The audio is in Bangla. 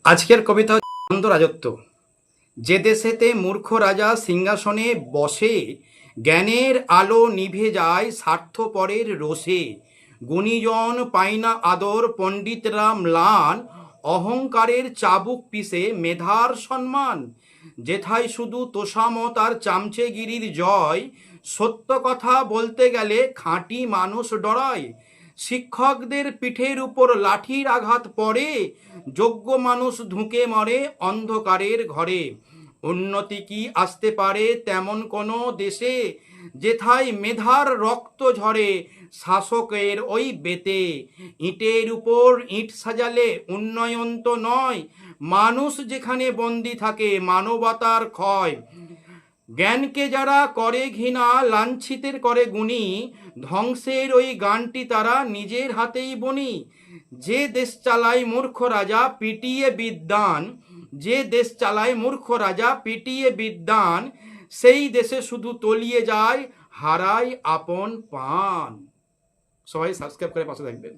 আজকের কবিতা হচ্ছে আনন্দ রাজত্ব। যে দেশেতে মূর্খ রাজা সিংহাসনে বসে, জ্ঞানের আলো নিভে যায় স্বার্থপরের রোষে। গুণীজন পায় না আদর, পণ্ডিতরা ম্লান, অহংকারের চাবুক পিষে মেধার সম্মান। যেথায় শুধু তোষামত আর চামচেগিরির জয়, সত্য কথা বলতে গেলে খাঁটি মানুষ ডরায়। শিক্ষকদের পিঠের উপর লাঠির আঘাত পড়ে, যোগ্য মানুষ ধুঁকে মরে অন্ধকারের ঘরে। উন্নতি কি আসতে পারে তেমন কোনো দেশে, যেথায় মেধার রক্ত ঝরে শাসকের ওই বেতে। ইটের উপর ইট সাজালে উন্নয়ন তো নয়, মানুষ যেখানে বন্দি থাকে মানবতার ক্ষয়। জ্ঞানকে যারা করে ঘৃণা, লাঞ্ছিতের করে গুণী, ধ্বংসের ওই গানটি তারা নিজের হাতেই বনি। যে দেশ চালায় মূর্খ রাজা পিটিয়ে বিদ্বান, যে দেশ চালায় মূর্খ রাজা পিটিয়ে বিদ্বান, সেই দেশে শুধু তলিয়ে যায় হারায় আপন পান। সবাই সাবস্ক্রাইব করে পাশে থাকবেন।